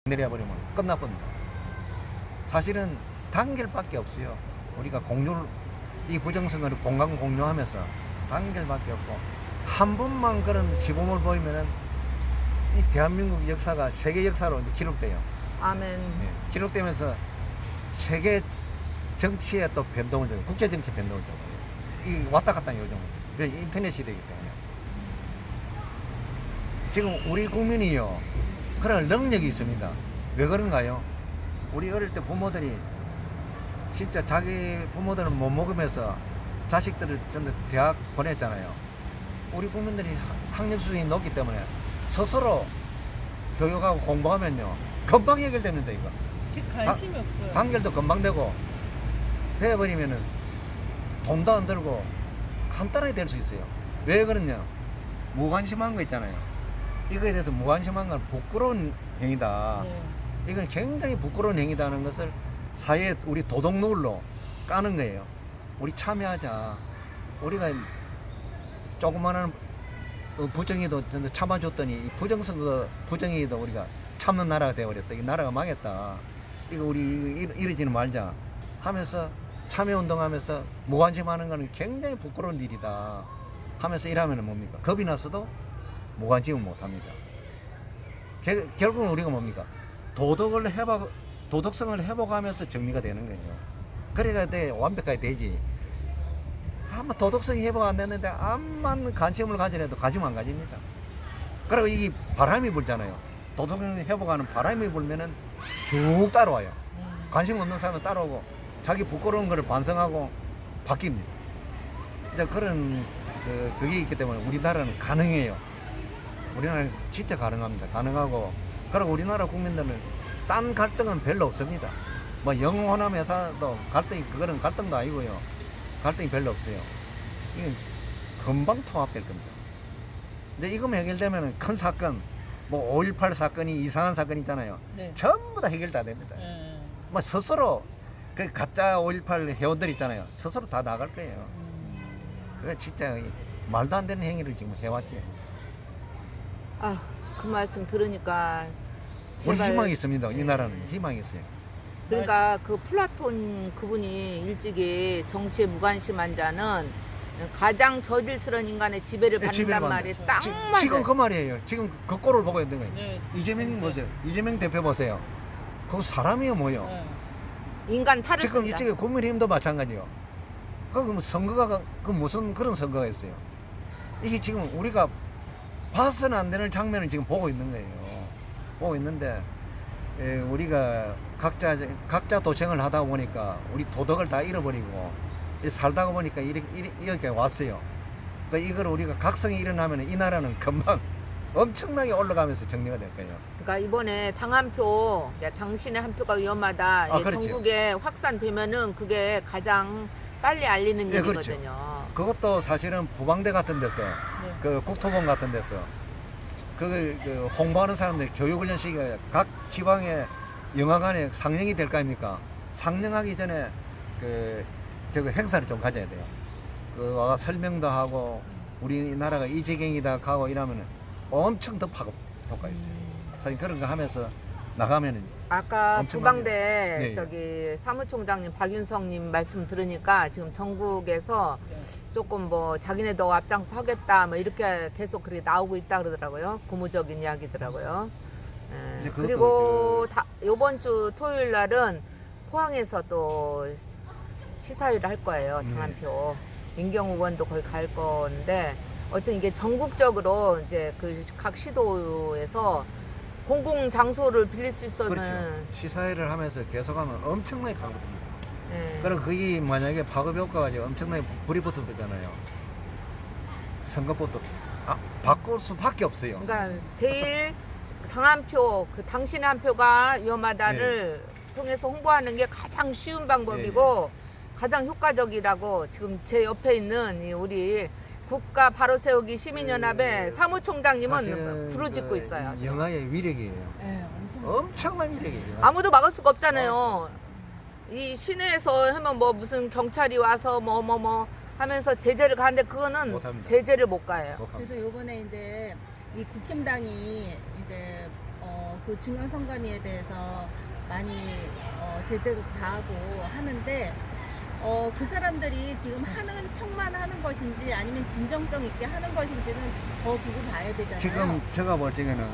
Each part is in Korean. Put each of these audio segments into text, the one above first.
내려버리면 끝나버립니다. 사실은 단결밖에 없어요. 우리가 이 부정선거를 공강 공유하면서 단결밖에 없고, 한 번만 그런 시범을 보이면은 이 대한민국 역사가 세계 역사로 이제 기록돼요. 아멘. 예, 기록되면서 세계 정치에 또 변동을 줘요. 국제 정치 변동을 줘요. 이 왔다 갔다 요즘 인터넷 시대이기 때문에 지금 우리 국민이요 그런 능력이 있습니다. 왜 그런가요? 우리 어릴 때 부모들이 진짜 자기 부모들은 못 먹으면서 자식들을 전부 대학 보냈잖아요. 우리 국민들이 학력 수준이 높기 때문에 스스로 교육하고 공부하면요 금방 해결되는데 이거 관심이 없어요. 단결도 금방 되고 되어버리면은 돈도 안 들고 간단하게 될 수 있어요. 왜 그러냐? 무관심한 거 있잖아요. 이거에 대해서 무관심한 건 부끄러운 행위다. 네. 이건 굉장히 부끄러운 행위다는 것을 사회에 우리 도덕노을로 까는 거예요. 우리 참여하자. 우리가 조그마한 부정의도 참아줬더니 부정선거 부정의도 우리가 참는 나라가 되어버렸다. 이 나라가 망했다. 이거 우리 이러지는 말자 하면서 참여운동하면서 무관심하는 거는 굉장히 부끄러운 일이다 하면서 일하면 뭡니까? 겁이 났어도 무관심은 못합니다. 결국은 우리가 뭡니까? 도덕성을 회복하면서 정리가 되는 거예요. 그래야 완벽하게 되지. 아마 도덕성이 회복 안 됐는데 암만 관심을 가지려도 관심 안 가집니다. 그리고 이 바람이 불잖아요. 도덕성을 회복하는 바람이 불면은 쭉 따라와요. 관심 없는 사람은 따라오고 자기 부끄러운 거를 반성하고 바뀝니다. 이제 그런 그게 있기 때문에 우리나라는 가능해요. 우리나라는 진짜 가능합니다. 가능하고 그리고 우리나라 국민들은 딴 갈등은 별로 없습니다. 뭐 영호남 회사도 그거는 갈등도 아니고요. 갈등이 별로 없어요. 이게 금방 통합될 겁니다. 이제 이거만 해결되면 큰 사건, 뭐 5.18 사건이 이상한 사건 있잖아요. 네. 전부 다 해결 다 됩니다. 네. 뭐 스스로 그 가짜 5.18 회원들 있잖아요. 스스로 다 나갈 거예요. 그거 진짜 말도 안 되는 행위를 지금 해왔지. 아, 그 말씀 들으니까 우리 제발. 희망이 있습니다. 이 나라는 희망이 있어요. 그러니까 그 플라톤 그분이 일찍이 정치에 무관심한 자는 가장 저질스러운 인간의 지배를 예, 지배를 받는단 받는 말이 딱 맞아요. 지금 그 말이에요. 지금 그 꼴을 보고 있는 거예요. 네, 이재명 진짜. 보세요. 이재명 대표 보세요. 그 사람이요 뭐요? 네. 인간 탈을 지금 쓴다. 이쪽에 국민의힘도 마찬가지요. 그 선거가 그 무슨 그런 선거가 있어요. 이게 지금 우리가 봐서는 안 되는 장면을 지금 보고 있는 거예요. 보고 있는데 우리가 각자 도생을 하다 보니까 우리 도덕을 다 잃어버리고 살다가 보니까 이렇게 왔어요. 그러니까 이걸 우리가 각성이 일어나면 이 나라는 금방 엄청나게 올라가면서 정리가 될 거예요. 그러니까 이번에 당 한 표, 당신의 한 표가 위험하다. 아, 그렇죠. 전국에 확산되면은 그게 가장 빨리 알리는 예, 일이거든요. 그것도 사실은 부방대 같은 데서 그 국토본 같은 데서 그 홍보하는 사람들 교육훈련 시기가 각 지방의 영화관에 상영이 될 거 아닙니까? 상영하기 전에 저거 행사를 좀 가져야 돼요. 그 와가 설명도 하고 우리나라가 이재경이다 하고 이러면은 엄청 더 파급 효과 있어요. 사실 그런 거 하면서 나가면은 아까 엄청나게. 부방대 네, 저기 사무총장님 박윤성님 말씀 들으니까 지금 전국에서 조금 뭐 자기네도 앞장서 하겠다 뭐 이렇게 계속 그렇게 나오고 있다 그러더라고요. 고무적인 이야기더라고요. 예, 이제 그것도 그리고 이번 주 토요일 날은 포항에서 또 시사회를 할 거예요. 당 한 표. 민경욱 의원도 거기 갈 건데 어쨌든 이게 전국적으로 이제 그 각 시도에서 공공 장소를 빌릴 수 있어는 그렇죠. 시사회를 하면서 계속하면 엄청나게 가거든요. 예. 그럼 그게 만약에 파급 효과가 이제 엄청나게 불이 붙었잖아요. 선거법도 바꿀 수밖에 없어요. 그러니까 제일 당 한 표, 그 당신의 한 표가 위험하다를 통해서 홍보하는 게 가장 쉬운 방법이고 가장 효과적이라고 지금 제 옆에 있는 이 우리 국가 바로 세우기 시민연합의 사무총장님은 사실은 부르짖고 있어요. 영화의 위력이에요. 네, 엄청. 엄청난 위력이에요. 아무도 막을 수가 없잖아요. 이 시내에서 하면 뭐 무슨 경찰이 와서 뭐 하면서 제재를 가는데 그거는 못합니다. 제재를 못 가요. 그래서 요번에 이제 이 국힘당이 이제 그 중앙선관위에 대해서 많이 제재도 가하고 하는데 그 사람들이 지금 하는 척만 하는 것인지 아니면 진정성 있게 하는 것인지는 더 두고 봐야 되잖아요. 지금 제가 볼 적에는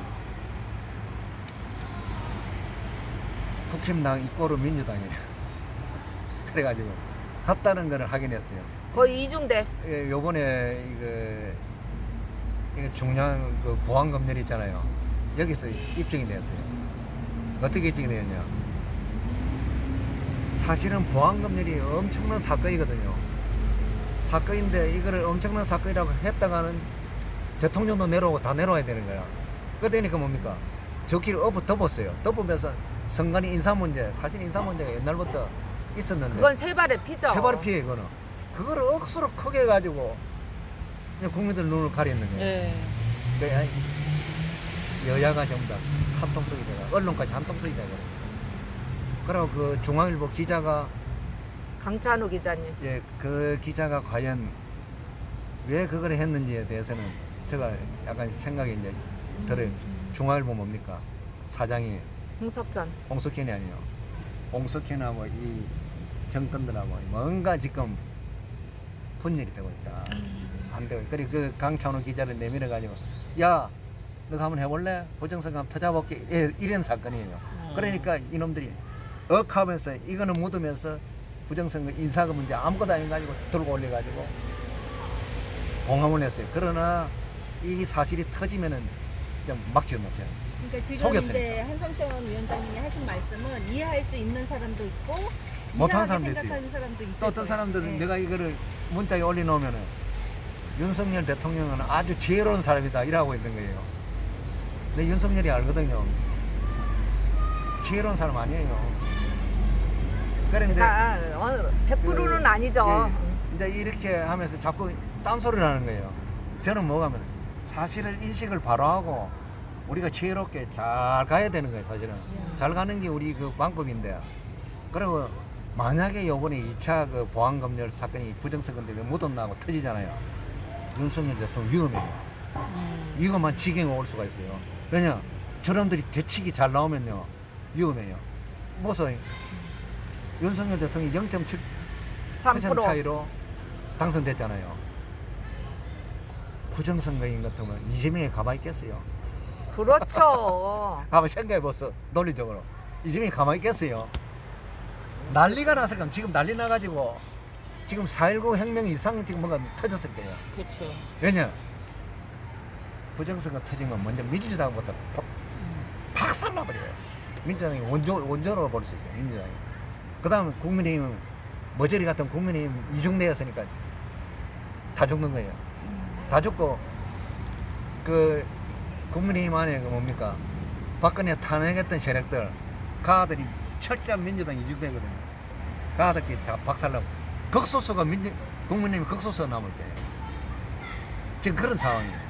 국힘당 이꼬르 민주당이에요. 그래가지고 같다는 거를 확인했어요. 거의 이중대. 예, 요번에 이거 중요한 그 보안검열이 있잖아요. 여기서 입증이 되었어요. 어떻게 입증이 되었냐? 사실은 보안검열이 엄청난 사건이거든요. 사건인데 이거를 엄청난 사건이라고 했다가는 대통령도 내려오고 다 내려와야 되는 거야. 그러니까 뭡니까? 저기를 덮었어요. 덮으면서 선관위 인사 문제, 사실 인사 문제가 옛날부터 있었는데 그건 세발의 피죠. 세발 피해 이거는. 그거를 억수로 크게 해가지고 그냥 국민들 눈을 가리는 거예요. 네. 그러니까 여야가 전부 다 한통속이 되고 언론까지 한통속이 되고. 그리고 그 중앙일보 기자가 강찬우 기자님. 예, 그 기자가 과연 왜 그걸 했는지에 대해서는 제가 약간 생각이 이제 들어요. 중앙일보 뭡니까? 사장이 홍석현. 홍석현이 아니에요. 홍석현하고 이 정권들하고 뭔가 지금 분열이 되고 있다. 안 되고. 그리고 그 강찬호 기자를 내밀어가지고 야, 너 한번 해볼래? 부정선거 한번 터잡아볼게. 예, 이런 사건이에요. 그러니까 이놈들이 억하면서 이거는 묻으면서 부정선거 인사가 문제 아무것도 아닌 가지고 들고 올려가지고 공함을 냈어요. 그러나 이 사실이 터지면은 좀 막지 못해요. 그러니까 지금 속였으니까. 이제 한성천 위원장님이 하신 말씀은 이해할 수 있는 사람도 있고 못하는 이상하게 사람도 있어요. 생각하는 사람도 있어요. 또 어떤 사람들은 네. 내가 이거를 문자에 올려놓으면은 윤석열 대통령은 아주 지혜로운 사람이다 이라고 있는 거예요. 근데 윤석열이 알거든요. 지혜로운 사람 아니에요. 그런데 제가 100%는 아니죠. 예, 이제 이렇게 하면서 자꾸 딴소리를 하는 거예요. 저는 뭐가 하면 사실을 인식을 바로 하고 우리가 지혜롭게 잘 가야 되는 거예요. 사실은 잘 가는 게 우리 그 방법인데. 그리고 만약에 요번에 2차 그 보안검열 사건이 부정선거인데 묻어나고 터지잖아요. 윤석열 대통령 위험해요. 이것만 지경에 올 수가 있어요. 왜냐? 저놈들이 대책이 잘 나오면요 위험해요. 무슨 윤석열 대통령이 0.7% 3%. 차이로 당선됐잖아요. 부정선거인 같으면 이재명이 가만히 있겠어요. 그렇죠. 한번 생각해보세요. 논리적으로. 이재명이 가만히 있겠어요. 난리가 났을 거면 지금 난리 나가지고 지금 4.19 혁명 이상 지금 뭔가 터졌을 거예요. 그렇죠. 왜냐? 부정선거 터지면 먼저 민주당부터 박살나버려요. 민주당이 원조로 볼 수 있어요. 민주당이. 그 다음에 국민의힘은 머저리 같은 국민의힘 이중대였으니까 다 죽는 거예요. 다 죽고 그 국민의힘 안에 그 뭡니까? 박근혜 탄핵했던 세력들 가들이 철저한 민주당 이중대거든요. 가들끼리 다 박살나고 극소수가 국민의힘 극소수가 남을 거예요. 지금 그런 상황이에요.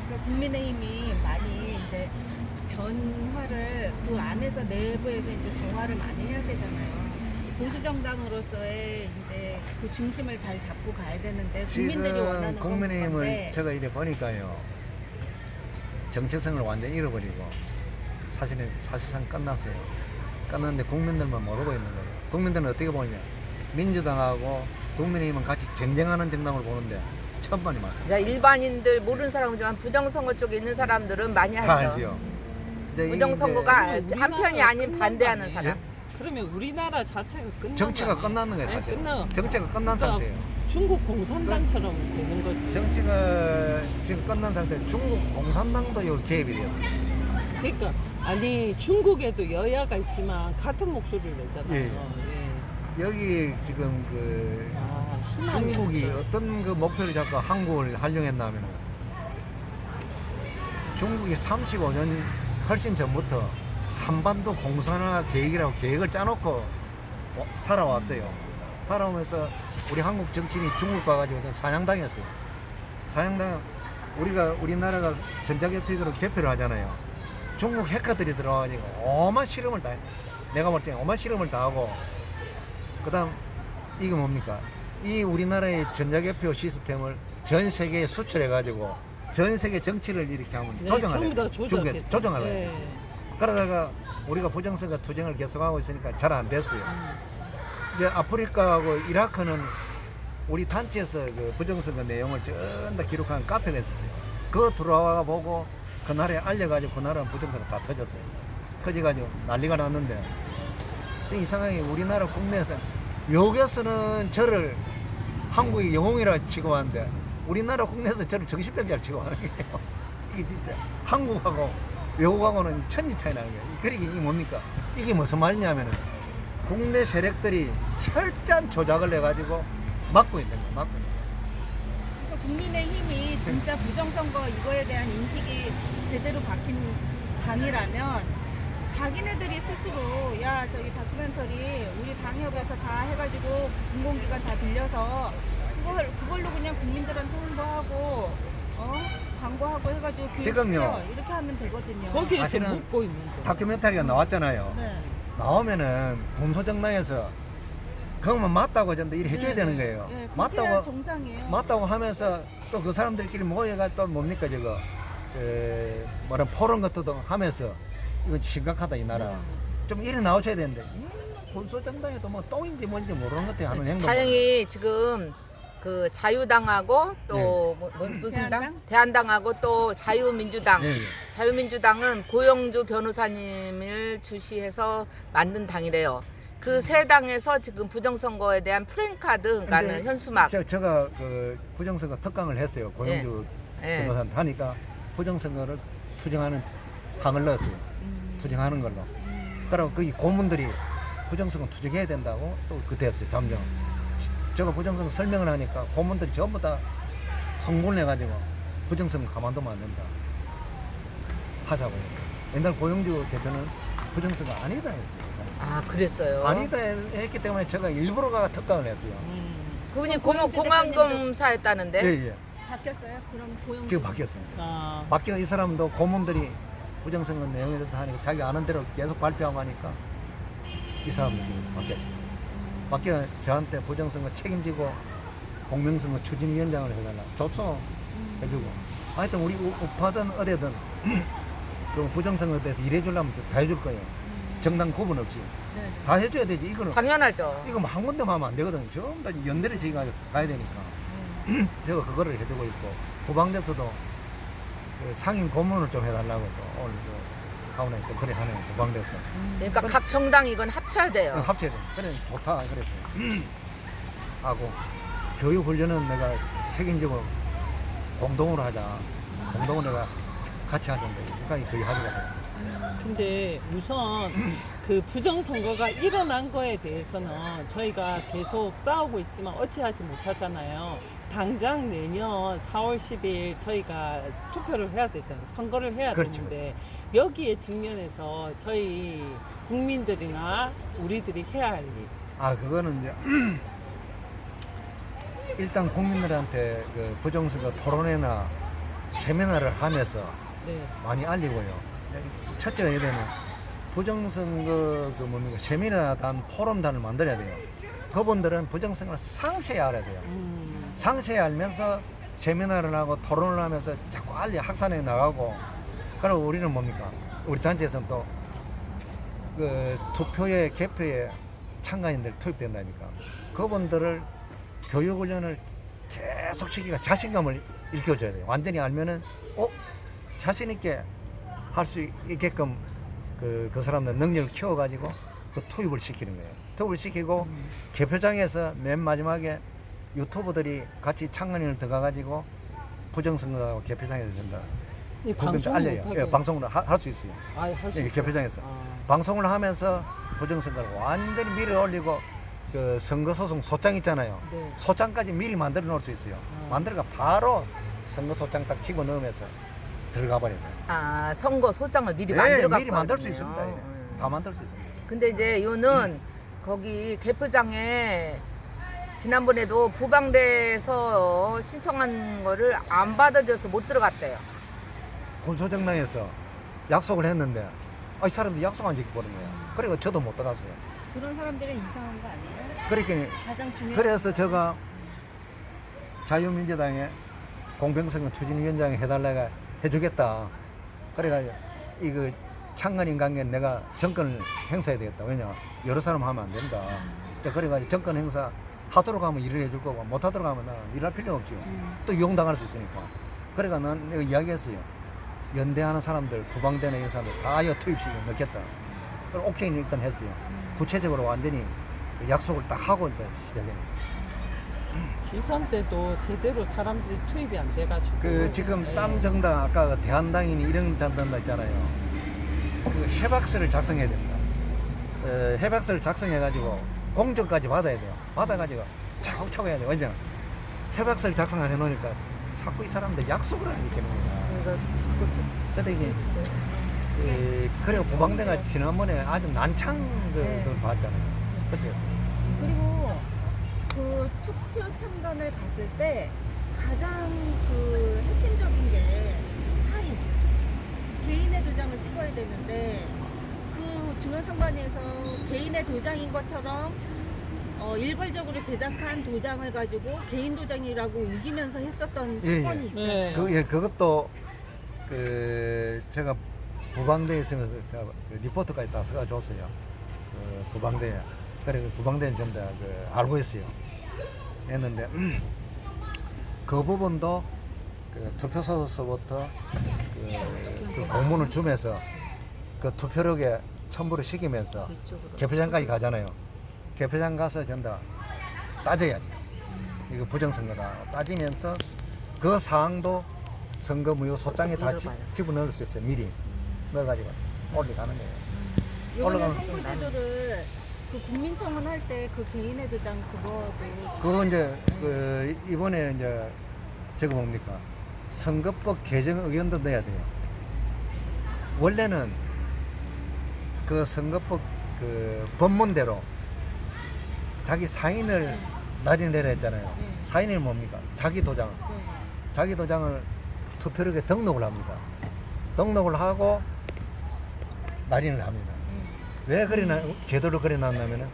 그러니까 국민의힘이 많이 이제 변화를 그 안에서 내부에서 이제 정화를 많이 해야 되잖아요. 보수 정당으로서의 이제 그 중심을 잘 잡고 가야 되는데 국민들이 원하는 지금 건 국민의힘을 건데 제가 이래 보니까요 정체성을 완전히 잃어버리고 사실상 끝났어요. 끝났는데 국민들만 모르고 있는 거예요. 국민들은 어떻게 보느냐? 민주당하고 국민의힘은 같이 경쟁하는 정당을 보는데 천만이 맞습니다. 이제 일반인들 모르는 사람이지만 부정선거 쪽에 있는 사람들은 많이 다 알죠. 알죠. 이제 부정선거가 이제 한편이 아닌 우리나라가 반대하는 끝난 거 사람. 예? 그러면 우리나라 자체가 끝난 정치가 거 끝났는 거예요, 아니에요? 사실. 끝나. 정치가 끝난 그러니까 상태예요. 중국 공산당처럼 되는 거지. 정치가 지금 끝난 상태. 중국 공산당도 요 개입이 되었어요. 그러니까 아니 중국에도 여야가 있지만 같은 목소리를 내잖아요. 예. 예. 여기 지금 그 아, 희망이 중국이 없죠. 어떤 그 목표를 잡고 한국을 활용했냐면 중국이 35년 훨씬 전부터 한반도 공산화 계획이라고 계획을 짜놓고 살아왔어요. 살아오면서 우리 한국 정치인이 중국 가가지고 사냥당했어요. 사냥당 우리나라가 전자개표기로 개표를 하잖아요. 중국 해커들이 들어와가지고 오만 실험을 다 해. 내가 볼 때 오만 실험을 다 하고 그다음 이게 뭡니까? 이 우리나라의 전자개표 시스템을 전 세계에 수출해가지고 전 세계 정치를 이렇게 하면 네, 조정을 전부 다 해요. 조정했죠. 조정을 네. 해요. 그러다가 우리가 부정선거 투쟁을 계속하고 있으니까 잘 안 됐어요. 이제 아프리카하고 이라크는 우리 단체에서 그 부정선거 내용을 전부 다 기록한 카페가 있었어요. 그거 들어와 보고 그 나라에 알려가지고 그 나라는 부정선거 다 터졌어요. 터져가지고 난리가 났는데 좀 이상하게 우리나라 국내에서 외국에서는 저를 한국의 영웅이라 취급하는데 우리나라 국내에서 저를 정신병자를 취급하는 거예요. 이게 진짜 한국하고 외국하고는 천지 차이 나는 거예요. 그러게 이게 뭡니까? 이게 무슨 말이냐면은 국내 세력들이 철저한 조작을 해가지고 막고 있는 거예요. 막고 있는 거예요. 그러니까 국민의힘이 진짜 부정선거 이거에 대한 인식이 제대로 박힌 당이라면 자기네들이 스스로 야 저기 다큐멘터리 우리 당협에서 다 해가지고 공공기관 다 빌려서 그걸로 그냥 국민들한테 홍보하고 광고하고 해가지고 교육시켜 지금요. 이렇게 하면 되거든요. 거기에서 사실은 묻고 있는데. 다큐멘터리가 나왔잖아요. 네. 나오면은 동서정당에서 그거만 맞다고 하는데 이렇게 해줘야 되는 거예요. 네, 그렇게 해야 맞다고 정상이에요. 맞다고 하면서 또 그 사람들끼리 모여가 또 뭡니까 저거 뭐라 포럼 같은 하면서 이건 심각하다 이 나라. 좀 이래 나오셔야 되는데 이 군소정당에도 뭐 똥인지 뭔지 모르는 것들 하는 행동. 다행히 지금 그 자유당하고 또 무슨 당? 대한당하고 또 자유민주당. 예, 예. 자유민주당은 고영주 변호사님을 주시해서 만든 당이래요. 그 세 당에서 지금 부정선거에 대한 프랜카드, 그러니까는 근데 현수막. 제가 그 부정선거 특강을 했어요. 고영주 예. 변호사한테 하니까 부정선거를 투쟁하는 항을 넣었어요. 투쟁하는 걸로. 그리고 그 고문들이 부정선거 투쟁해야 된다고 또 그때 했어요. 잠정. 제가 부정선거 설명을 하니까 고문들이 전부 다 흥분을 해가지고 부정선거 가만두면 안 된다. 하자고요. 옛날 고영주 대표는 부정선거 아니다 했어요. 그 사람. 아, 그랬어요. 아니다 했기 때문에 제가 일부러 가 특강을 했어요. 그분이 고영주 공안검사 했다는데. 예, 예. 바뀌었어요? 그럼 고용 지금 바뀌었어요. 아, 바뀌어 이 사람도 고문들이 부정선거 내용에 대해서 하니까 자기 아는 대로 계속 발표하고 하니까 이 사람도 지금 바뀌었어요. 바뀌어 저한테 부정선거 책임지고 공명선거 추진위원장을 해달라. 좋소. 해주고. 하여튼 우리 우파든 어디든 그 부정선거에 대해서 일해주려면 다 해줄 거예요. 정당 구분 없이. 네. 다 해줘야 되지. 이거는 당연하죠. 이거 뭐 한 군데만 하면 안 되거든요. 전부 다 연대를 지금 가야 되니까. 제가 그거를 해주고 있고 후방대에서도 그 상임 고문을 좀 해달라고 또 오늘 하원에 또 그래 하네요. 후방대에서 그러니까 각 정당 이건 합쳐야 돼요. 합쳐야 돼. 그래 좋다 그랬어요. 하고 교육 훈련은 내가 책임지고 공동으로 하자. 공동으로 내가 같이 하던데 여기까지 거의 합의가 됐어요. 근데 우선 그 부정선거가 일어난 거에 대해서는 저희가 계속 싸우고 있지만 어찌하지 못하잖아요. 당장 내년 4월 10일 저희가 투표를 해야 되잖아요. 선거를 해야 그렇죠. 되는데 여기에 직면해서 저희 국민들이나 우리들이 해야 할 일. 아 그거는 이제 일단 국민들한테 그 부정선거 토론회나 세미나를 하면서 네. 많이 알리고요. 첫째가 해야 되는 부정선거 그 뭡니까 세미나단 포럼단을 만들어야 돼요. 그분들은 부정선거를 상세히 알아야 돼요. 상세히 알면서 세미나를 하고 토론을 하면서 자꾸 확산해 나가고. 그리고 우리는 뭡니까? 우리 단체에서는 또 그 투표에 개표에 참가인들 투입된다니까. 그분들을 교육훈련을 계속 시키고 자신감을 일깨워줘야 돼요. 완전히 알면은 자신 있게 할 수 있게끔 그 사람들 능력을 키워가지고 그 투입을 시키는 거예요. 투입을 시키고 개표장에서 맨 마지막에 유튜버들이 같이 참관인을 들어가가지고 부정선거하고 개표장에서 된다. 이 방송을 알려요. 못하게. 예, 방송으로 할 수 있어요. 아, 할수 예, 있어요. 개표장에서 아. 방송을 하면서 부정선거를 완전히 밀어 올리고 그 선거소송 소장 있잖아요. 네. 소장까지 미리 만들어 놓을 수 있어요. 만들어가 바로 선거소장 딱 집어 넣으면서 들어가 버려요. 아, 선거 소장을 미리 네, 만들어 갖고 미리 만들 수 하거든요. 있습니다. 예. 다 만들 수 있습니다. 근데 이제 요는 거기 개표장에 지난번에도 부방대에서 신청한 거를 안 받아줘서 못 들어갔대요. 군소정당에서 약속을 했는데 이 사람들 약속 안 지켜버린 거예요. 그리고 저도 못 들어갔어요. 그런 사람들은 이상한 거 아니에요? 그러니까 가장 중요한 그래서 건 제가 자유민주당에 공병선거 추진위원장이 해달라가 해주겠다. 그래가지고 이거 창간인 관계 내가 정권을 행사해야 되겠다. 왜냐 여러 사람 하면 안 된다. 그래가지고 정권 행사 하도록 하면 일을 해줄 거고 못하도록 하면 일할 필요 없죠. 또 이용당할 수 있으니까. 그래가 난 내가 이야기했어요. 연대하는 사람들, 부방대나 이런 사람들 다 투입시켜 넣겠다. 그럼 오케이는 일단 했어요. 구체적으로 완전히 약속을 딱 하고 이제 시작해요. 지선 때도 제대로 사람들이 투입이 안 돼가지고. 그 지금 네. 딴 정당 아까 그 대한당이니 이런 정당 있잖아요. 그 해박서를 작성해야 됩니다. 해박서를 작성해가지고 공정까지 받아야 돼요. 받아가지고 차곡차곡 해야 돼요. 왜냐 해박서를 작성 안 해놓으니까 자꾸 이 사람들 약속을 하게 되는 거야. 근데 이게 그리고 부방대가 지난번에 아주 난창 그걸 봤잖아요. 그때 했어요. 그리고 그 투표 참관을 봤을 때 가장 그 핵심적인 게 사인, 개인의 도장을 찍어야 되는데 그 중앙선관위에서 개인의 도장인 것처럼 일괄적으로 제작한 도장을 가지고 개인 도장이라고 우기면서 했었던 예, 사건이 예. 있잖아요. 네. 그것도 제가 부방대에 있으면서 그 리포트까지 다 써줬어요. 그 부방대에. 그래 부방대는 전부 다 알고 있어요. 했는데 그 부분도 그 투표소서부터 그 공문을 주면서 그 투표력에 첨부를 시키면서 개표장까지 가잖아요. 개표장 가서 전부 다 따져야죠. 이거 부정선거다 따지면서 그 사항도 선거무효 소장에 다 집어넣을 수 있어요. 미리 넣어가지고 올라가는 거예요. 이번에 올라가면- 선거제도를 그 국민청원 할 때 그 개인의 도장 그거도 그거 이제 그 이번에 이제 저거 뭡니까 선거법 개정 의견도 내야 돼요. 원래는 그 선거법 그 법문대로 자기 사인을 날인내라 했잖아요. 사인이 뭡니까? 자기 도장. 자기 도장을 투표력에 등록을 합니다. 등록을 하고 날인을 합니다. 왜 그래나 제도를 그려놨냐면은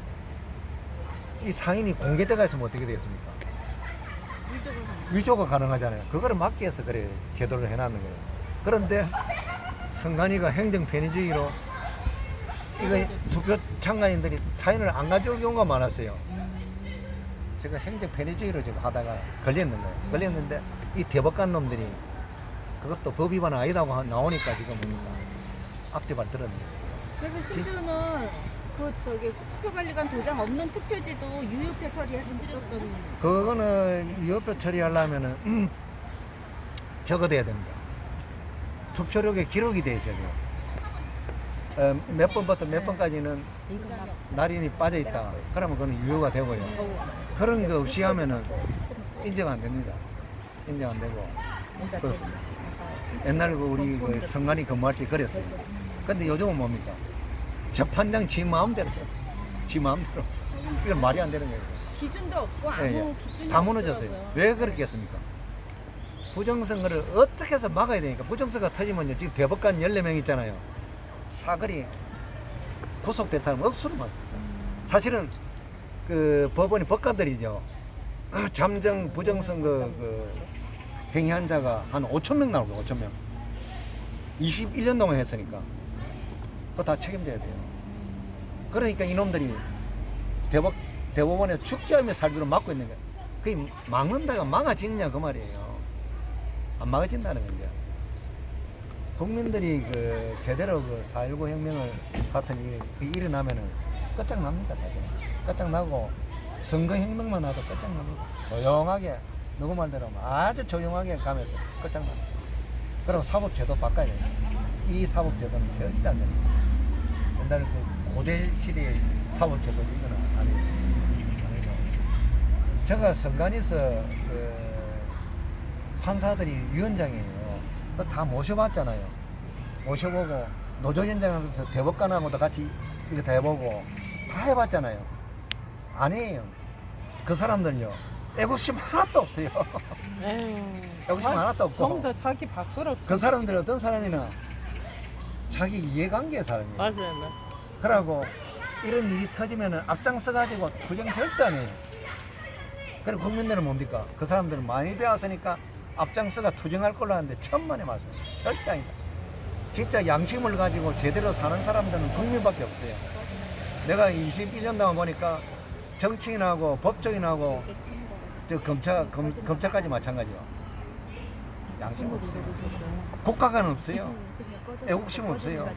이 사인이 공개돼가 있으면 어떻게 되겠습니까? 위조가 가능. 위조가 가능하잖아요. 그거를 막기 위해서 그래 제도를 해놨는 거예요. 그런데 선관위가 행정 편의주의로 이거 투표 참관인들이 사인을 안 가져올 경우가 많았어요. 제가 행정 편의주의로 지금 하다가 걸렸는 거예요. 걸렸는데 이 대법관 놈들이 그것도 법 위반 아니다고 나오니까 지금 뭡니까 앞뒤발 들었는데. 그래서 심지어는 그 투표관리관 도장 없는 투표지도 유효표 처리했었던. 그거는 유효표 처리하려면은 적어둬야 됩니다. 투표력에 기록이 돼 있어야 돼요. 몇 번부터 몇 번까지는 날인이 빠져 있다. 그러면 그건 유효가 되고요. 그런 거 없이 하면은 인정 안 됩니다. 인정 안 되고 그렇습니다. 옛날 그 우리 그 선관위 근무할 때 그랬어요. 근데 요즘은 뭡니까? 재판장 지 마음대로 해요. 지 마음대로. 이건 말이 안 되는 거예요. 기준도 없고 아무 예, 예. 기준이 다 무너졌어요. 없더라고요. 왜 그렇겠습니까? 부정선거를 어떻게 해서 막아야 되니까 부정선거가 터지면요. 지금 대법관 14명 있잖아요. 사거리 구속될 사람 억수로 많습니다. 사실은 그 법원이 법관들이죠. 잠정 부정선거 그 행위한 자가 한 5,000명 나오고 5,000명. 21년 동안 했으니까 그거 다 책임져야 돼요. 그러니까 이놈들이 대법원에 죽게 하며 살기로 막고 있는 거예요. 그게 막는다가 막아지느냐 그 말이에요. 안 막아진다는 거죠. 국민들이 그 제대로 그 4.19 혁명을 같은 일이 일어나면은 끝장납니다 사실. 끝장나고 선거혁명만 하도 끝장납니다. 조용하게 누구 말대로 아주 조용하게 가면서 끝장납니다. 그리고 사법제도 바꿔야 돼요. 이 사법제도는 절대 안 됩니다. 옛날 그 고대 시대의 사법제도 이거는 아니에요. 제가 선관위에서 그 판사들이 위원장이에요. 그거 다 모셔봤잖아요. 모셔보고 노조 현장하면서 대법관하고도 같이 이거 다 해보고 다 해봤잖아요. 아니에요. 그 사람들요. 애국심 하나도 없어요. 애국심 하나도 없고. 전부 다 자기 밖으로. 그 사람들은 어떤 사람이나 자기 이해관계 사람이에요. 맞아요, 맞아요. 그러고 이런 일이 터지면은 앞장서가지고 투쟁 절대 안 해요. 그리고 국민들은 뭡니까? 그 사람들은 많이 배웠으니까 앞장서가 투쟁할 걸로 하는데 천만의 말씀. 절대 아니다. 진짜 양심을 가지고 제대로 사는 사람들은 국민밖에 없어요. 내가 21년 동안 보니까 정치인하고 법조인하고 저 검찰까지 마찬가지요. 양심 없어요. 국가관 없어요. 애국심 없어요.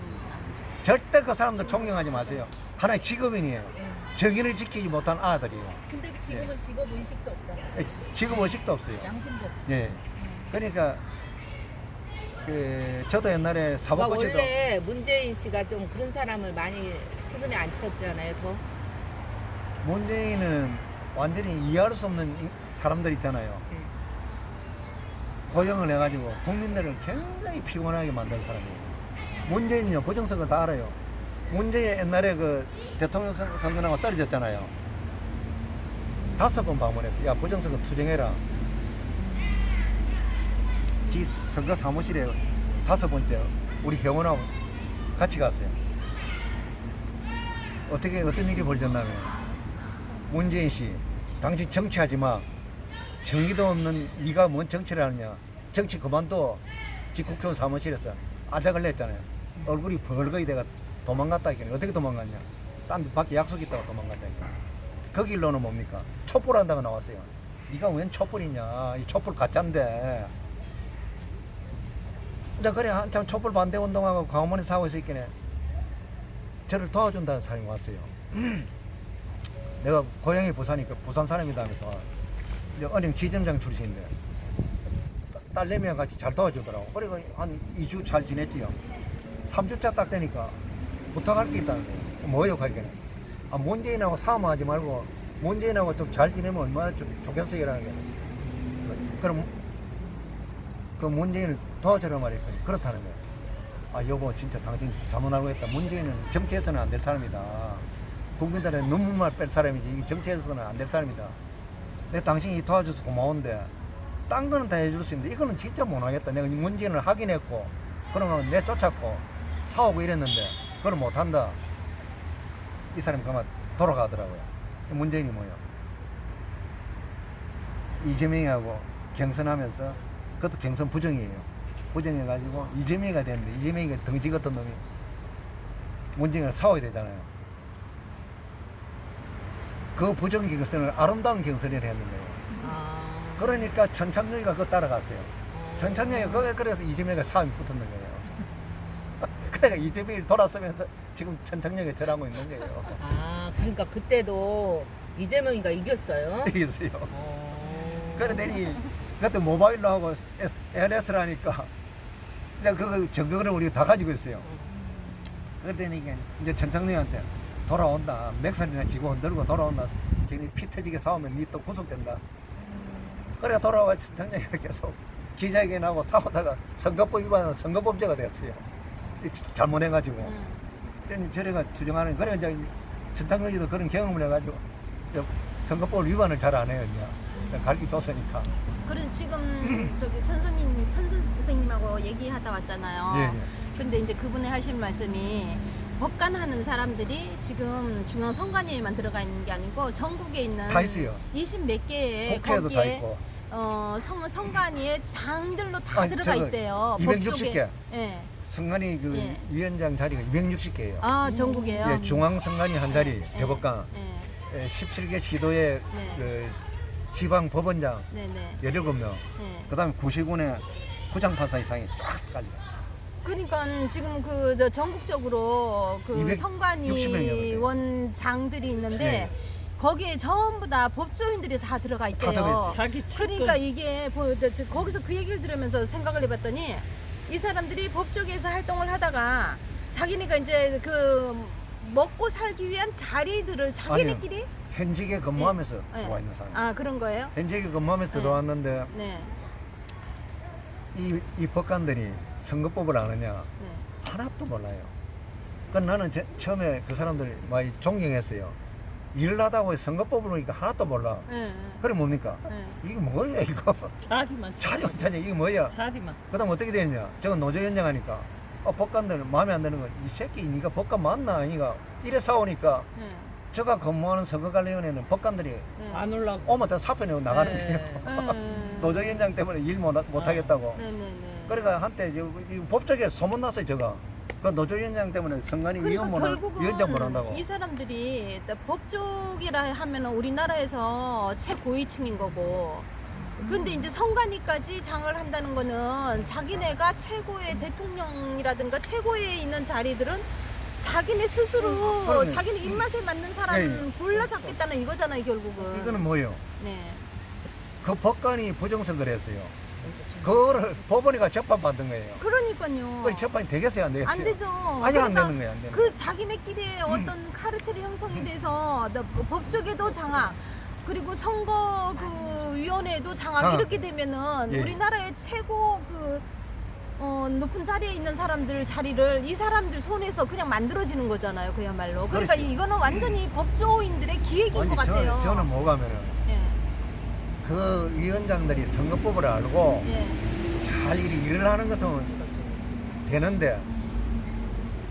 절대 그 사람들 존경하지 마세요. 하나의 직업인이에요. 정의를 지키지 못한 아들이에요. 근데 지금은 직업 의식도 없잖아요. 직업 의식도 없어요. 양심도 없고. 예. 그러니까 저도 옛날에 사법고시도 원래 문재인 씨가 좀 그런 사람을 많이 최근에 앉혔잖아요. 더. 문재인은 완전히 이해할 수 없는 사람들 있잖아요. 고용을 해가지고 국민들을 굉장히 피곤하게 만든 사람이에요. 문재인이요 부정선거 다 알아요. 문재인 옛날에 그 대통령 선거나고 떨어졌잖아요. 5번 방문했어. 야 부정선거 투쟁해라. 지 선거 사무실에 5번째 우리 회원하고 같이 갔어요. 어떤 일이 벌어졌냐면 문재인 씨, 당신 정치하지 마. 정의도 없는 네가 뭔 정치를 하느냐. 정치 그만둬. 지 국회의원 사무실에서 아작을 냈잖아요. 얼굴이 벌거이 돼가 도망갔다 했더니 어떻게 도망갔냐. 딴 데 밖에 약속 있다고 도망갔다 했더니 그 길로는 뭡니까? 촛불한다고 나왔어요. 네가 웬 촛불이냐. 이 촛불 가짜인데. 이제 그래 한참 촛불 반대 운동하고 광화문에 사고 있었겠네. 저를 도와준다는 사람이 왔어요. 내가 고향이 부산이니까 부산 사람이다 하면서 이제 은행 지점장 출신인데 딸내미랑 같이 잘 도와주더라고. 그리고 한 2주 잘 지냈지요. 3주차 딱 되니까 부탁할 게 있다는 거예요. 뭐예요, 가게는? 아, 문재인하고 싸움하지 말고 문재인하고 좀 잘 지내면 얼마나 좋겠어요, 이라는 게. 그럼 그 문재인을 도와주라 말했더니 그렇다는 거예요. 아, 여보, 진짜 당신 잘못 알고 있다. 문재인은 정치에서는 안 될 사람이다. 국민들의 눈물만 뺄 사람이지 이 정치에서는 안 될 사람이다. 내 당신이 도와줘서 고마운데 딴 거는 다 해줄 수 있는데 이거는 진짜 못 하겠다. 내가 문재인을 하긴 했고 그러면 내 쫓았고 싸우고 이랬는데 그걸 못 한다. 이 사람이 그만 돌아가더라고요. 문재인이 뭐예요? 이재명하고 경선하면서 그것도 경선 부정이에요. 부정해가지고 이재명이가 됐는데 이재명이가 덩치 같은 놈이 문재인을 싸워야 되잖아요. 그 부정 경선을 아름다운 경선이라 했는 거예요. 그러니까 전창용이가 그거 따라갔어요. 전창용이 그래서 이재명이가 싸움이 붙었는 거예요. 그러니까 이재명이 돌아서면서 지금 전창용이 절하고 있는 거예요. 아, 그러니까 그때도 이재명이가 이겼어요? 이겼어요. 그러더니 그때 모바일로 하고 LS를 하니까 이제 그거 정거를 우리가 다 가지고 있어요. 그러더니 이제 전창용한테 돌아온다. 맥살이나 지고 흔들고 돌아온다. 괜히 피 터지게 싸우면 니 또 구속된다. 그래 돌아와 전창용이 계속 기자회견하고 싸우다가 선거법 위반으로 선거범죄가 됐어요. 잘못해가지고. 저래가 투정하는 그래 이제 전창용이도 그런 경험을 해가지고 선거법 위반을 잘 안 해요. 이제 가르쳐 줬으니까. 그럼 지금 저기 천 선생님하고 얘기하다 왔잖아요. 예, 예. 근데 이제 그분이 하신 말씀이 법관하는 사람들이 지금 중앙 선관위에만 들어가 있는 게 아니고 전국에 있는 다 있어요. 20몇 개의 국회에도 다 있고. 선관위에 장들로 다 아니, 들어가 저거 있대요. 260개. 예. 선관위 그 예. 위원장 자리가 260개예요. 아 전국에요. 예, 중앙 선관위 한 자리 예, 대법관, 예. 17개 시도의 네. 그 지방 법원장 네네. 17명, 예. 그다음에 90군의 부장판사 이상이 쫙 깔려있어요. 그러니까 지금 저 전국적으로 그 260 명이요, 선관위원장들이 있는데 네. 거기에 전부 다 법조인들이 다 들어가 있대요. 다 들어가 있어요. 자기 측근 그러니까 이게 거기서 그 얘기를 들으면서 생각을 해봤더니 이 사람들이 법조계에서 활동을 하다가 자기네가 이제 그 먹고 살기 위한 자리들을 자기네끼리 현직에 근무하면서 네. 들어와 있는 사람. 아 그런 거예요? 현직에 근무하면서 네. 들어왔는데 네. 이 법관들이 선거법을 아느냐 네. 하나도 몰라요. 그 나는 처음에 그 사람들 많이 존경했어요. 일을 하다 보니 선거법을 보니까 하나도 몰라. 네. 그래 뭡니까? 네. 이게 뭐야 이거? 자리만 자리 이게 뭐야? 자리만 그다음 어떻게 되냐? 저건 노조위원장 하니까 법관들 마음에 안 드는 거 이 새끼 니가 법관 맞나 아니가 이래 싸우니까 네. 제가 근무하는 선거관리위원회는 법관들이 네. 안 올라고 오면 다 사표 내고 나가는 네. 거예요. 노조위원장 때문에 일 못 하겠다고. 네네네. 그러니까 한때 이 법적에 소문났어요, 저거. 그 노조위원장 때문에 선관위 그러니까 위원장 못 한다고. 결국은 이 사람들이 법조기라 하면 우리나라에서 최고위층인 거고, 근데 이제 선관위까지 장을 한다는 거는 자기네가 최고의 대통령이라든가 최고에 있는 자리들은 자기네 스스로 그러네. 자기네 입맛에 맞는 사람 네. 골라 잡겠다는 이거잖아요, 결국은. 이거는 뭐예요? 네. 그 법관이 부정선거를 했어요. 그거를 법원이가 재판받은 거예요. 그러니까요. 그 재판이 되겠어요, 안 되겠어요? 안 되죠. 아직 안 그러니까 되는 거예요, 안 되는 그 거예요. 자기네끼리의 어떤 카르텔이 형성이 돼서 법적에도 장악, 그리고 선거 그 위원회도 장악, 장악. 이렇게 되면은 예. 우리나라의 최고 그 높은 자리에 있는 사람들 자리를 이 사람들 손에서 그냥 만들어지는 거잖아요, 그야말로. 그러니까 그렇지. 이거는 완전히 법조인들의 기획인 것 같아요. 저는 뭐가면은 예. 그 위원장들이 선거법을 알고 예. 잘 일을 하는 것도 되는데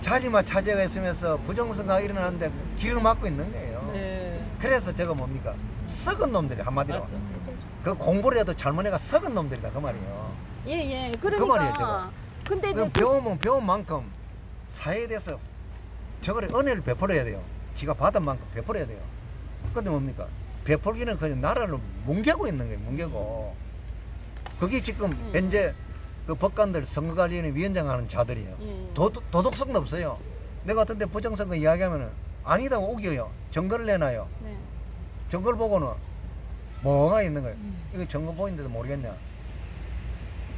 자리만 차지가 있으면서 부정선거가 일어나는데 길을 막고 있는 거예요. 네. 그래서 저거 뭡니까? 썩은 놈들이 한마디로. 맞아. 그 공부를 해도 잘못해가 썩은 놈들이다 그 말이에요. 예. 그 말이에요, 그러니까. 제가. 근데 이제 배우면 배운 만큼 사회에 대해서 저거를 은혜를 베풀어야 돼요. 지가 받은 만큼 베풀어야 돼요. 근데 뭡니까? 베풀기는 그냥 나라를 뭉개고 있는 거예요. 뭉개고. 그게 지금 현재 그 법관들 선거관리위원회 위원장 하는 자들이에요. 도덕성도 없어요. 내가 어떤 데 부정선거 이야기하면은 아니다고 우겨요. 증거를 내놔요. 네. 증거를 보고는 뭐가 있는 거예요. 이거 증거 보이는데도 모르겠냐.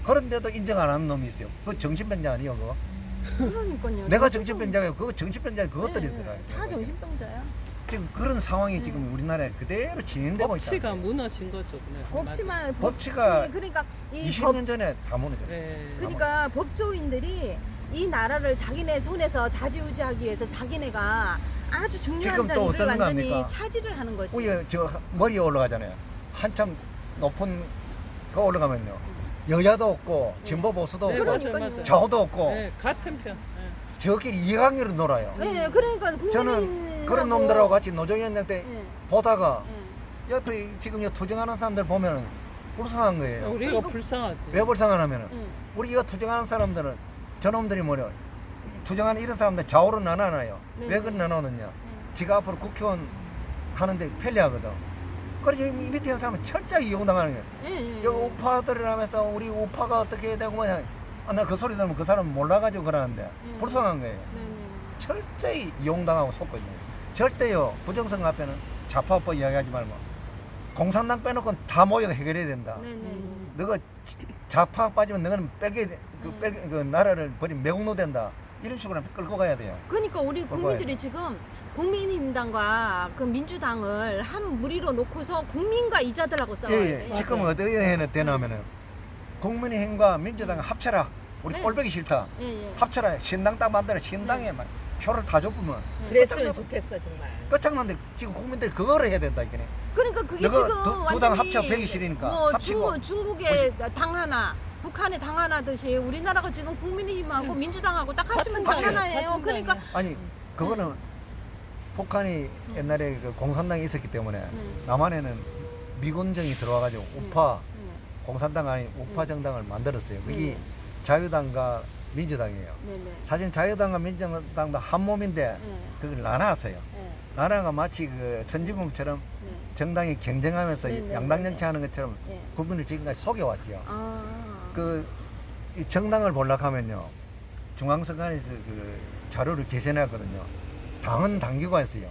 그런데도 인정 안 하는 놈이 있어요. 그거 정신병자 아니에요, 그거? 그러니까요. 내가 정신병자예요. 그거 정신병자 그것들이더라고요. 다 정신병자야. 지금 그런 상황이 지금 우리나라에 그대로 진행되고 법치가 있다. 무너진 거죠. 그냥. 법치만 법치가 그러니까 이 20년 전에 다 무너졌어요. 네. 그러니까 법조인들이 이 나라를 자기네 손에서 자지우지하기 위해서 자기네가 아주 중요한 지금 또 자리를 어떤 거 완전히 합니까? 차지를 하는 것이. 위에 저 머리에 올라가잖아요. 한참 높은 거 올라가면요. 여야도 없고 진보 보수도 네, 없고 맞아요, 그러니까요. 맞아요. 좌우도 없고 네, 같은 편. 네. 저끼리 이강으로 놀아요. 네, 그러니까 국민의힘 저는 그런 놈들하고 같이 노조위원장 때 네. 보다가 옆에 지금 이 투쟁하는 사람들 보면은 불쌍한 거예요. 우리가 그리고- 불쌍하지. 왜 불쌍하냐면은 네. 우리 이거 투쟁하는 사람들은 저놈들이 뭐냐 투쟁하는 이런 사람들 좌우로 나눠놔요. 네. 왜 그런 나눠놓냐? 지가 앞으로 국회의원 하는데 편리하거든. 그래서 이 밑에 있는 사람은 철저히 이용당하는 거예요. 네. 여기 우파들을 하면서 우리 우파가 어떻게 해야 되고 뭐냐. 나 그 소리 들으면 그 사람 몰라가지고 그러는데 불쌍한 거예요. 철저히 이용당하고 속고 있는 거예요. 절대요 부정선거 앞에는 좌파우파 이야기하지 말고 공산당 빼놓고 다 모여서 해결해야 된다. 너가 좌파 빠지면 너는 그 나라를 버리면 매국노 된다. 이런 식으로 끌고 가야 돼요. 그러니까 우리 국민들이 지금 국민의힘당과 그 민주당을 한 무리로 놓고서 국민과 이자들하고 싸워야 돼. 지금 어떻게 해야 되냐면은 국민의힘과 민주당 합쳐라. 우리 네. 꼴보기 싫다. 예. 합쳐라. 신당 딱 만들어. 신당에 막 표를 다 줬으면 그랬으면 좋겠어 정말. 끝장난데 지금 국민들이 그거를 해야 된다 이게. 그러니까 그게 너가 지금 두 당 완전히 합쳐 120이니까 뭐 합치고. 중국의 당 하나, 북한의 당 하나듯이 우리나라가 지금 국민의힘하고 민주당하고 딱 합치면 같은 당이에요. 되잖아요. 같은 그러니까 당이에요. 아니 그거는 북한이 옛날에 그 공산당이 있었기 때문에 남한에는 미군정이 들어와가지고 우파 공산당 아닌 우파 정당을 만들었어요. 그게 자유당과 민주당이에요. 네네. 사실 자유당과 민주당도 한 몸인데 그걸 나눴어요. 나라가 마치 그 선진국처럼 정당이 경쟁하면서 네, 네, 양당 네, 정치하는 것처럼 네. 국민을 지금까지 속여왔죠. 아. 이 정당을 보려하면요 중앙선관위에서 그 자료를 개선했거든요. 당은 당규가 있어요.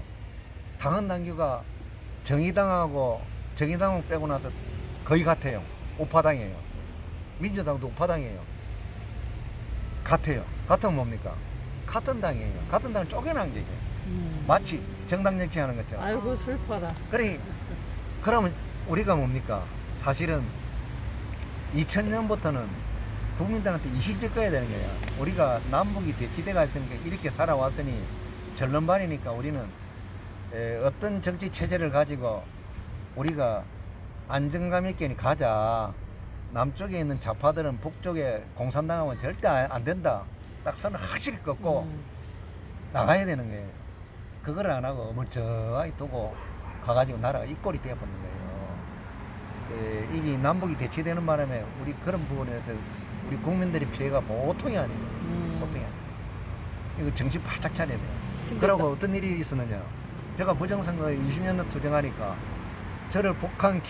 당은 당규가 정의당하고 정의당은 빼고 나서 거의 같아요. 우파당이에요. 민주당도 우파당이에요. 같아요. 같은 뭡니까? 같은 당이에요. 같은 당을 쪼개난 게 이게. 마치 정당 정치하는 것처럼. 아이고 슬퍼라. 그러면 우리가 뭡니까? 사실은 2000년부터는 국민들한테 이실적 거야 되는 거야. 우리가 남북이 대치대가 있으니까 이렇게 살아왔으니 절름발이니까 우리는 어떤 정치 체제를 가지고 우리가 안정감 있게 가자. 남쪽에 있는 좌파들은 북쪽에 공산당하고는 절대 안 된다. 딱 선을 확실히 긋고 나가야 되는 거예요. 그걸 안 하고 어물쩡하게 두고 가가지고 나라가 이 꼴이 되어버리는 거예요. 이게 남북이 대치되는 바람에 우리 그런 부분에서 우리 국민들의 피해가 보통이 아니에요. 보통이 아니에요. 이거 정신 바짝 차려야 돼요. 그러고 어떤 일이 있었느냐. 제가 부정선거에 20년 투쟁하니까 저를 북한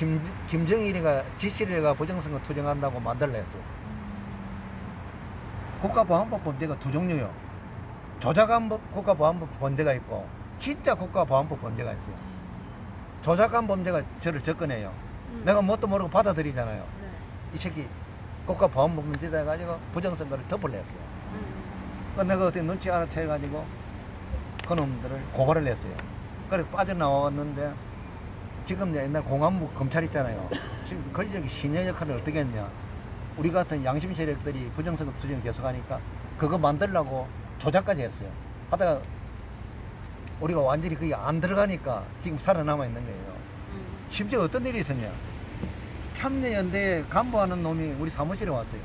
김정일이가 지시를 해가 부정선거 투쟁한다고 만들라 했어요. 국가보안법 범죄가 두 종류요. 조작한 국가보안법 범죄가 있고 진짜 국가보안법 범죄가 있어요. 조작한 범죄가 저를 접근해요. 내가 뭣도 모르고 받아들이잖아요. 이 새끼 국가보안법 범죄다 해가지고 부정선거를 덮으려 했어요. 내가 어떻게 눈치 알아채가지고 그놈들을 고발을 했어요. 그래서 빠져나왔는데 지금 옛날 공안부 검찰 있잖아요. 지금 권력이 신여 역할을 어떻게 했냐. 우리 같은 양심 세력들이 부정선거 투쟁을 계속하니까 그거 만들려고 조작까지 했어요. 하다가 우리가 완전히 그게 안 들어가니까 지금 살아남아 있는 거예요. 심지어 어떤 일이 있었냐. 참여연대에 간부하는 놈이 우리 사무실에 왔어요.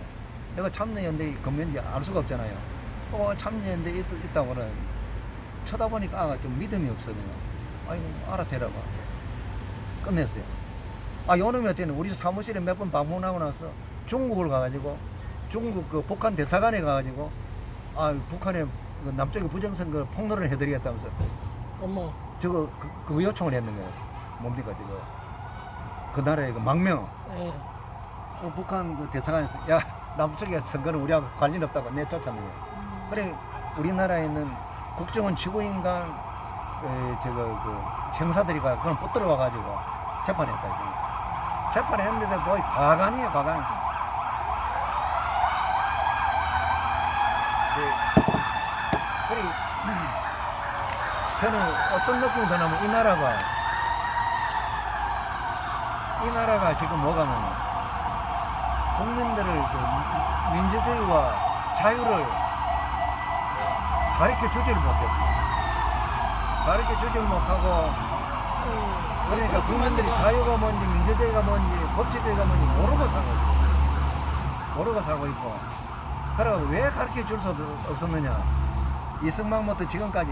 내가 참여연대 건면지 알 수가 없잖아요. 참여연대 있다고는 쳐다보니까 좀 믿음이 없어. 아이고 알아서 해라봐. 끝냈어요. 요 놈이 어때는 우리 사무실에 몇 번 방문하고 나서 중국을 가가지고 중국 그 북한 대사관에 가가지고 북한에 그 남쪽에 부정선거 폭로를 해드리겠다면서 어머. 저거 그거 요청을 했는 거예요. 뭡니까 저거 그 나라의 그 망명. 네. 북한 그 대사관에서 야 남쪽에 선거는 우리하고 관련 없다고 내쫓았는 거예요. 그래 우리나라에 있는 국정원 지구인간 저거 그 형사들이가 그걸 붙들어 와가지고 재판했다 이거. 재판했는데 뭐 과간이에요 과간. 그래 저는 어떤 느낌이 드냐면 이 나라가 지금 뭐가면 국민들을 그 민주주의와 자유를 가르쳐 주지를 못했어요. 가르쳐 주지를 못하고 그러니까 국민들이 자유가 뭔지 민주주의가 뭔지 법치주의가 뭔지 모르고 살고 있고 모르고 살고 있고 그래서 왜 가르쳐 줄 수 없었느냐. 이승만부터 지금까지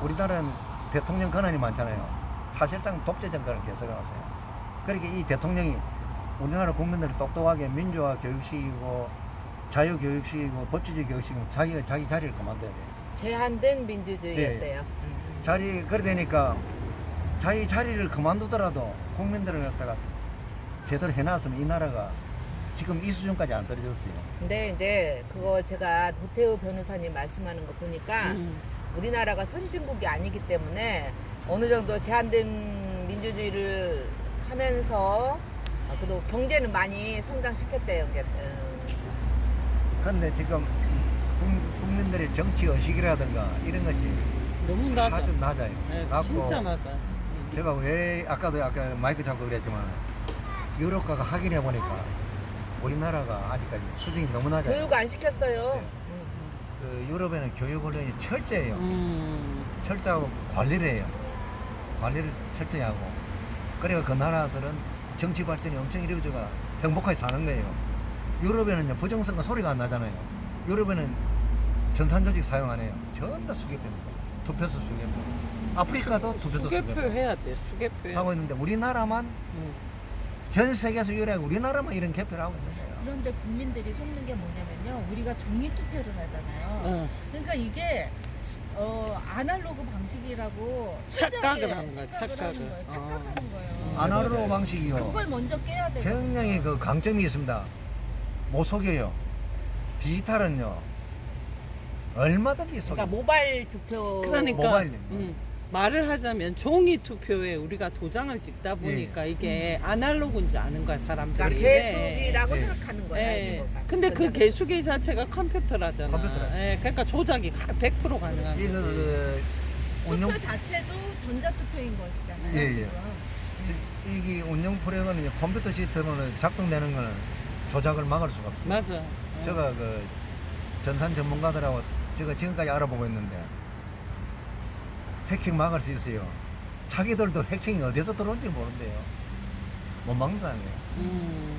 우리나라는 대통령 권한이 많잖아요. 사실상 독재 정권을 계속해왔어요. 그러니까 이 대통령이 우리나라 국민들을 똑똑하게 민주화 교육시키고 자유 교육시키고 법치주의 교육시키고 자기가 자기 자리를 그만둬야 돼요. 제한된 민주주의였대요. 그래 되니까 자기 자리를 그만두더라도 국민들을 갖다가 제대로 해놨으면 이 나라가 지금 이 수준까지 안 떨어졌어요. 근데 이제 그거 제가 도태우 변호사님 말씀하는 거 보니까 우리나라가 선진국이 아니기 때문에 어느 정도 제한된 민주주의를 하면서 그래도 경제는 많이 성장시켰대요. 근데 지금 국민들의 정치 의식이라든가 이런 것이 너무 낮아. 아주 낮아요. 네, 낮고 진짜 낮아. 제가 왜 아까 마이크 잡고 그랬지만 유럽가가 확인해 보니까 우리나라가 아직까지 수준이 너무 낮아요. 교육 안 시켰어요. 네. 그 유럽에는 교육 언론이 철저해요. 철저하고 관리를 해요. 관리를 철저히 하고. 그래가 그 나라들은 정치 발전이 엄청 이루어져가 행복하게 사는 거예요. 유럽에는요 부정선거 소리가 안 나잖아요. 유럽에는 전산 조직 사용 안 해요. 전부 다 수개표입니다. 투표소 수개표. 아프리카도 투표소 수개표 수개표 해야 돼. 수개표 해야 하고 돼. 있는데 우리나라만 전 세계에서 유일하게 우리나라만 이런 개표를 하고 있는 거예요. 그런데 국민들이 속는 게 뭐냐면요. 우리가 종이 투표를 하잖아요. 그러니까 이게 아날로그 방식이라고 착각을 진작에 하는 거야, 착각을 착각을. 하는 거예요. 착각하는 거예요. 아날로그 방식이요. 그걸 먼저 깨야 돼요. 굉장히 그 강점이 있습니다. 못 속여요. 디지털은요 얼마든지 속여. 그러니까 모바일 투표. 그러니까 모바일. 말을 하자면 종이 투표에 우리가 도장을 찍다 보니까 이게 아날로그인 줄 아는 거야 사람들이. 그러니까 개수기라고 네. 생각하는 거예요. 예. 지금. 근데 그 개수기 자체가 컴퓨터라잖아. 컴퓨터라. 예. 그러니까 조작이 100% 가능한 거지. 이거 그 운영 투표 자체도 전자투표인 것이잖아요. 예, 예. 지금. 이게 운영 프로그램은 컴퓨터 시스템으로 작동되는 거는 조작을 막을 수가 없어요. 맞아. 제가 그 전산 전문가들하고 제가 지금까지 알아보고 있는데 해킹 막을 수 있어요. 자기들도 해킹이 어디서 들어온지 모른대요. 못 막는 거 아니에요.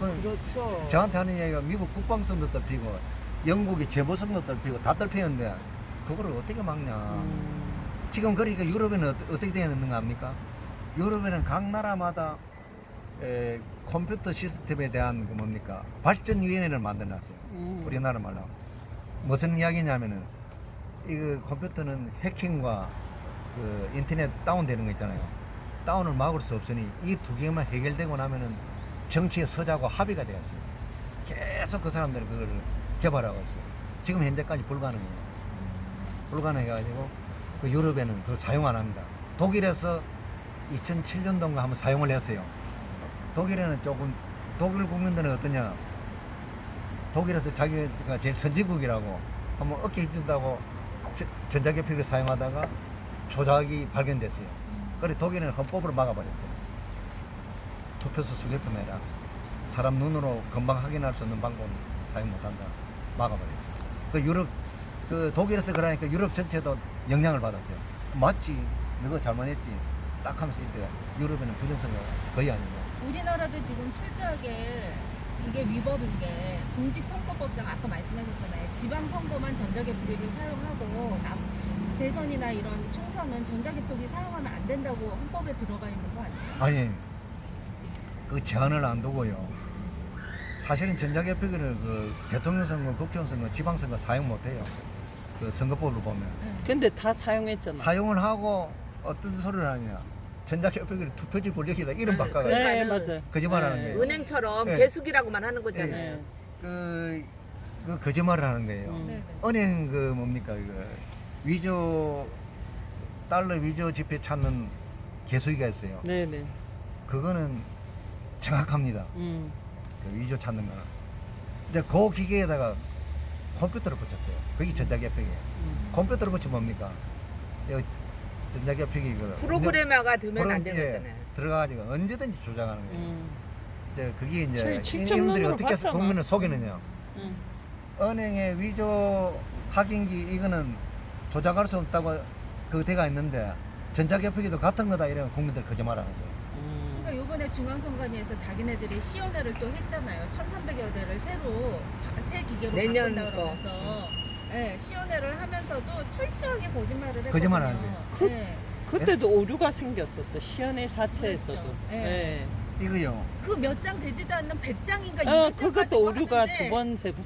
그건 그렇죠. 저한테 하는 얘기가 미국 국방성도 떨피고 영국의 재보성도 떨피고 다 떨피는데 그거를 어떻게 막냐. 지금 그러니까 유럽에는 어떻게 되어 있는가 합니까? 유럽에는 각 나라마다 컴퓨터 시스템에 대한 그 뭡니까 발전위원회를 만들어놨어요. 우리나라 말로 무슨 이야기냐면은 이거 컴퓨터는 해킹과 그 인터넷 다운되는 거 있잖아요. 다운을 막을 수 없으니 이 두 개만 해결되고 나면은 정치의 서자고 합의가 되었어요. 계속 그 사람들이 그걸 개발하고 있어요. 지금 현재까지 불가능해요. 불가능해가지고 그 유럽에는 그걸 사용 안 합니다. 독일에서 2007년도인가 한번 사용을 했어요. 독일에는 조금 독일 국민들은 어떠냐? 독일에서 자기가 제일 선진국이라고 한번 어깨 힘준다고 전자개표기를 사용하다가 조작이 발견됐어요. 그래 독일은 헌법으로 막아버렸어요. 투표소 수개표 내라. 사람 눈으로 금방 확인할 수 없는 방법을 사용 못한다. 막아버렸어요. 그 유럽 그 독일에서 그러니까 유럽 전체도 영향을 받았어요. 맞지? 너가 잘못했지? 딱 하면서 이때 유럽에는 부정선거가 거의 아니고. 우리나라도 지금 철저하게 이게 위법인 게 공직선거법상 아까 말씀하셨잖아요. 지방선거만 전자개표기를 사용하고 대선이나 이런 총선은 전자개표기 사용하면 안 된다고 헌법에 들어가 있는 거 아니에요? 아니 그 제한을 안 두고요. 사실은 전자개표기를 그 대통령 선거, 국회의원 선거, 지방선거 사용 못해요. 그 선거법으로 보면 근데 다 사용했잖아. 사용을 하고 어떤 소리를 하냐? 전자개표기를 투표지 권력이다 이름 바꿔가지고 네, 그러니까는 맞아요. 거짓말하는 네. 거예요. 은행처럼 네. 개수기라고만 하는 거잖아요. 네. 그 거짓말을 하는 거예요. 네네. 은행 그 뭡니까 이거 위조 달러 위조 지폐 찾는 개수기가 있어요. 네네. 그거는 정확합니다. 음. 그 위조 찾는 거는. 이제 그 기계에다가 컴퓨터를 붙였어요. 그게 전자개표기예요. 컴퓨터를 붙이면 뭡니까? 이 전자개표기 그 프로그래머가 되면 안 예, 되는 거잖아요. 들어가가지고 언제든지 조작하는 거예요. 이제 그게 이제 저희 직접 이놈들이 눈으로 어떻게 해서 봤잖아. 국민을 속이느냐. 음. 은행의 위조 확인기 이거는 조작할 수 없다고 그 대가 있는데 전자개표기도 같은 거다 이러면 국민들 거짓말하는 거예요. 그러니까 요번에 중앙선관위에서 자기네들이 시연회를 또 했잖아요. 1,300여 대를 새 기계로 내년 바꾼다 거. 그러면서 시연회를 하면서도 철저하게 거짓말을 했거든요. 거짓말하는 거예요. 네. 그때도 오류가 생겼었어. 시연회 자체에서도. 그렇죠. 네. 이거요. 그 몇 장 되지도 않는 100장인가 200장까지 어, 그것도 오류가 두 번, 세 번.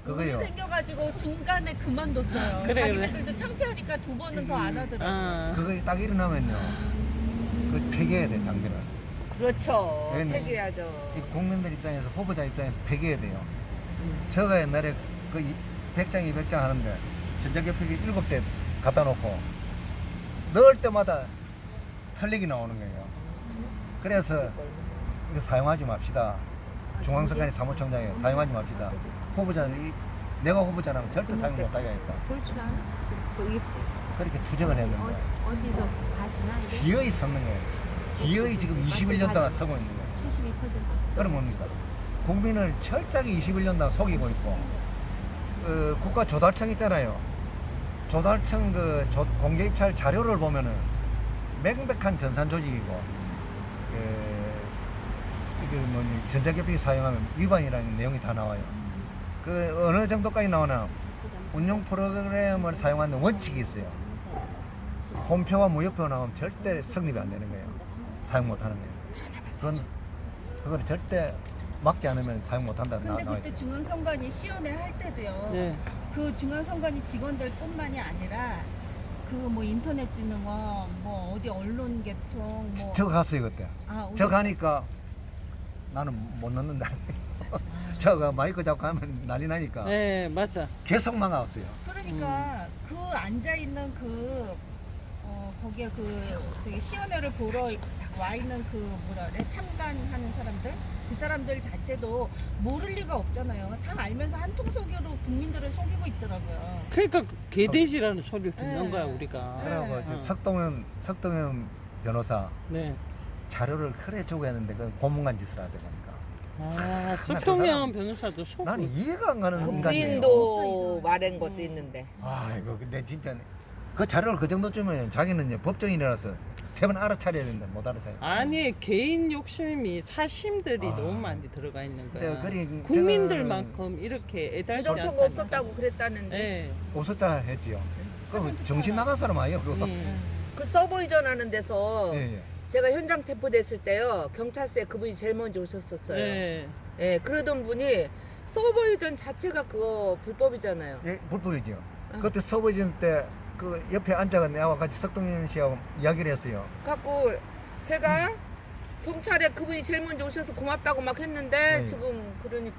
그거요. 생겨가지고 중간에 그만뒀어요. 그래, 자기네들도 창피하니까 두 번은 더 안 하더라고요. 아. 그거 딱 일어나면요. 그 폐기해야 돼 장비를. 그렇죠. 네네. 폐기하죠. 이 국민들 입장에서 후보자 입장에서 폐기해야 돼요. 제가 옛날에 그 100장 200장 하는데 전자개표기 7대 갖다 놓고 넣을 때마다 틀리기 나오는 거예요. 그래서 이거 사용하지 맙시다. 중앙선관위 사무총장에 사용하지 맙시다. 후보자는 내가 후보자라면 절대 사용 못하게 하겠다. 그렇지 않아? 또 이게 그렇게 투쟁을 했는데 어디서 봐지나 이게 기어이 섰는 거예요. 기어이 지금 21년 동안 서고 있는 거예요. 72%. 그럼 뭡니까? 국민을 철저하게 21년 동안 속이고 있고 국가 조달청 있잖아요. 조달청 그 공개 입찰 자료를 보면은 명백한 전산 조직이고 이게 뭐 전자개표기 사용하면 위반이라는 내용이 다 나와요. 그 어느 정도까지 나오나 운영 프로그램을 사용하는 원칙이 있어요. 홈표와 무효표 나오면 절대 성립이 안 되는 거예요. 사용 못 하는 거예요. 그걸 절대 막지 않으면 사용 못 한다 근데 나와 그때 있어요. 중앙선관위 시연회 할 때도요. 네. 그 중앙선관위 직원들뿐만이 아니라 그 뭐 인터넷진흥원, 뭐 어디 언론개통, 뭐 저 갔어요 그때. 저 가니까 나는 못 넣는다. 저가 마이크 잡고 하면 난리 나니까 네, 맞아. 계속 막아왔어요. 그러니까 그 앉아 있는 그 거기에 그 저기 시연회를 보러 와 있는 그 뭐라 그래 참관하는 사람들 그 사람들 자체도 모를 리가 없잖아요. 다 알면서 한통속으로 국민들을 속이고 있더라고요. 그러니까 개돼지라는 소리를 듣는 네. 거야 우리가. 그러고 저 어. 석동현 변호사 네. 자료를 그래 주고 했는데 그 고문간 짓을 하다 보니까 아, 그 석동현 변호사도 속고. 나는 이해가 안 가는 인간이에요. 부인도 말한 것도 있는데. 아이고 근데 진짜 그 자료를 그 정도쯤은 자기는 이제 법정인이라서 대번 알아차려야 된다. 못 알아차려. 아니 개인 욕심이 사심들이 아. 너무 많이 들어가 있는 거야. 그래, 국민들만큼 이렇게 애달지 부정선거 않다는 없었다고 그랬다는데. 네. 없었다 했지요. 그럼 정신 나간 사람 아니에요 그거. 음. 그 서버 이전하는 데서 예, 예. 제가 현장 체포됐을 때요 경찰서에 그분이 제일 먼저 오셨었어요. 네. 예, 그러던 분이 서버 유전 자체가 그거 불법이잖아요. 예, 불법이죠. 그때 서버전 때 그 옆에 앉아가 내와 같이 석동현 씨하고 이야기를 했어요. 갖고 제가 경찰에 그분이 제일 먼저 오셔서 고맙다고 막 했는데 네. 지금 그러니까